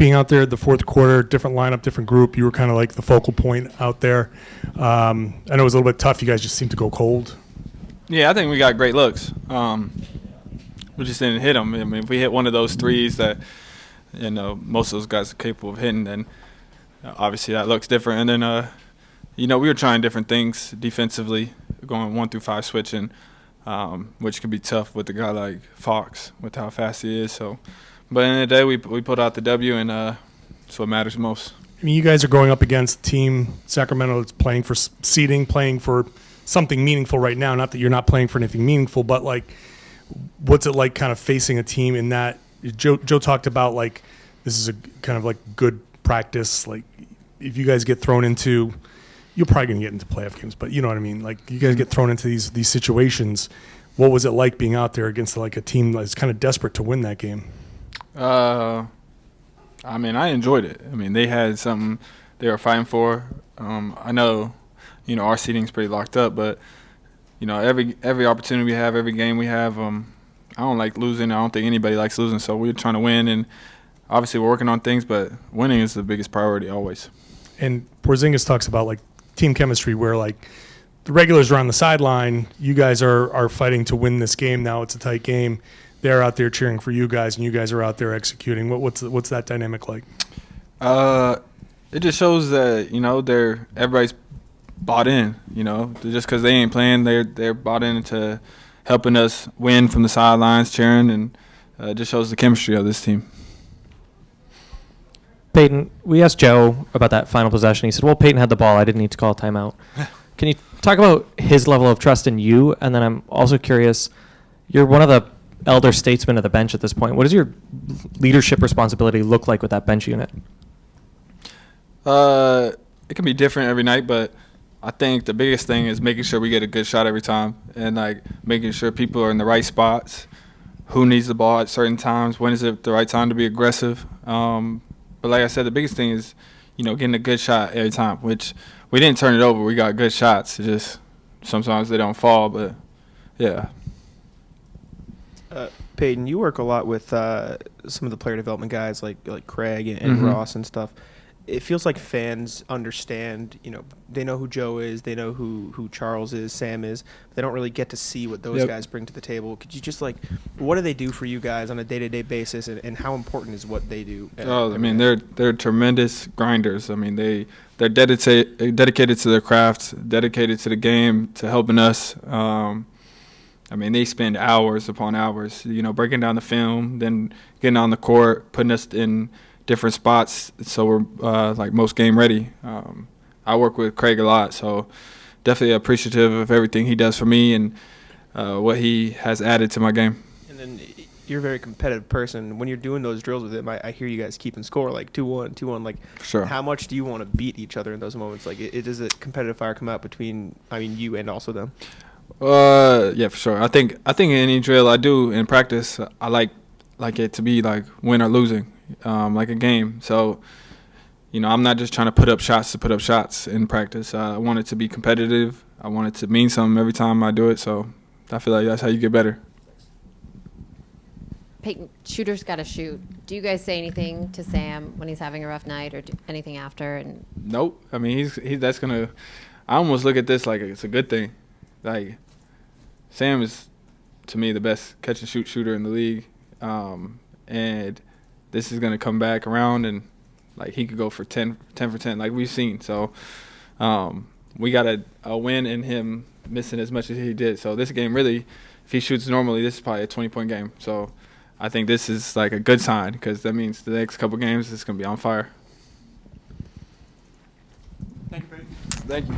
being out there the fourth quarter, different lineup, different group? You were kind of like the focal point out there. I know it was a little bit tough. You guys just seemed to go cold. Yeah, I think we got great looks. We just didn't hit them. I mean, if we hit one of those threes that, most of those guys are capable of hitting, then obviously that looks different. And then, we were trying different things defensively, going 1 through 5 switching, which can be tough with a guy like Fox with how fast he is. So, but in the day, we pulled out the W, and that's what matters most. I mean, you guys are going up against Team Sacramento that's playing for seeding, playing for something meaningful right now. Not that you're not playing for anything meaningful, but like, what's it like kind of facing a team in that? Joe talked about like this is a kind of like good practice. Like if you guys get thrown into, you're probably going to get into playoff games, but you know what I mean? Like you guys get thrown into these situations. What was it like being out there against like a team that's kind of desperate to win that game? I mean, I enjoyed it. I mean, they had something they were fighting for. I know, our seating's pretty locked up, but every opportunity we have, every game we have, I don't like losing. I don't think anybody likes losing, so we're trying to win, and obviously we're working on things, but winning is the biggest priority always. And Porzingis talks about like team chemistry where like the regulars are on the sideline, you guys are fighting to win this game. Now it's a tight game. They're out there cheering for you guys, and you guys are out there executing. What's that dynamic like? It just shows that everybody's bought in. Just because they ain't playing, they're bought into helping us win from the sidelines, cheering, and it just shows the chemistry of this team. Payton, we asked Joe about that final possession. He said, well, Payton had the ball. I didn't need to call a timeout. Can you talk about his level of trust in you? And then I'm also curious, you're one of the elder statesmen of the bench at this point. What does your leadership responsibility look like with that bench unit? It can be different every night, but I think the biggest thing is making sure we get a good shot every time and, like, making sure people are in the right spots, who needs the ball at certain times, when is it the right time to be aggressive. But like I said, the biggest thing is, getting a good shot every time, which we didn't turn it over. We got good shots. It just sometimes they don't fall, but, yeah. Payton, you work a lot with some of the player development guys like Craig and Ross and stuff. It feels like fans understand, they know who Joe is, they know who Charles is, Sam is. But they don't really get to see what those guys bring to the table. Could you just, what do they do for you guys on a day-to-day basis, and how important is what they do? They're tremendous grinders. I mean, they're dedicated to their craft, dedicated to the game, to helping us. They spend hours upon hours, breaking down the film, then getting on the court, putting us in different spots so we're most game ready. I work with Craig a lot, so definitely appreciative of everything he does for me and what he has added to my game. And then you're a very competitive person. When you're doing those drills with him, I hear you guys keeping score, 2-1, 2-1. Sure. How much do you want to beat each other in those moments? Does a competitive fire come out between, you and also them? Yeah, for sure. I think in any drill I do in practice, I like it to be like win or losing, like a game. So, I'm not just trying to put up shots in practice. I want it to be competitive. I want it to mean something every time I do it. So I feel like that's how you get better. Payton, shooters got to shoot. Do you guys say anything to Sam when he's having a rough night, or anything after? And nope. That's gonna. I almost look at this like it's a good thing. Like, Sam is, to me, the best catch-and-shoot shooter in the league, and this is going to come back around, and, he could go for 10 for 10, like we've seen. So we got a win in him missing as much as he did. So this game, really, if he shoots normally, this is probably a 20-point game. So I think this is, a good sign because that means the next couple games it's going to be on fire. Thank you, Payton. Thank you.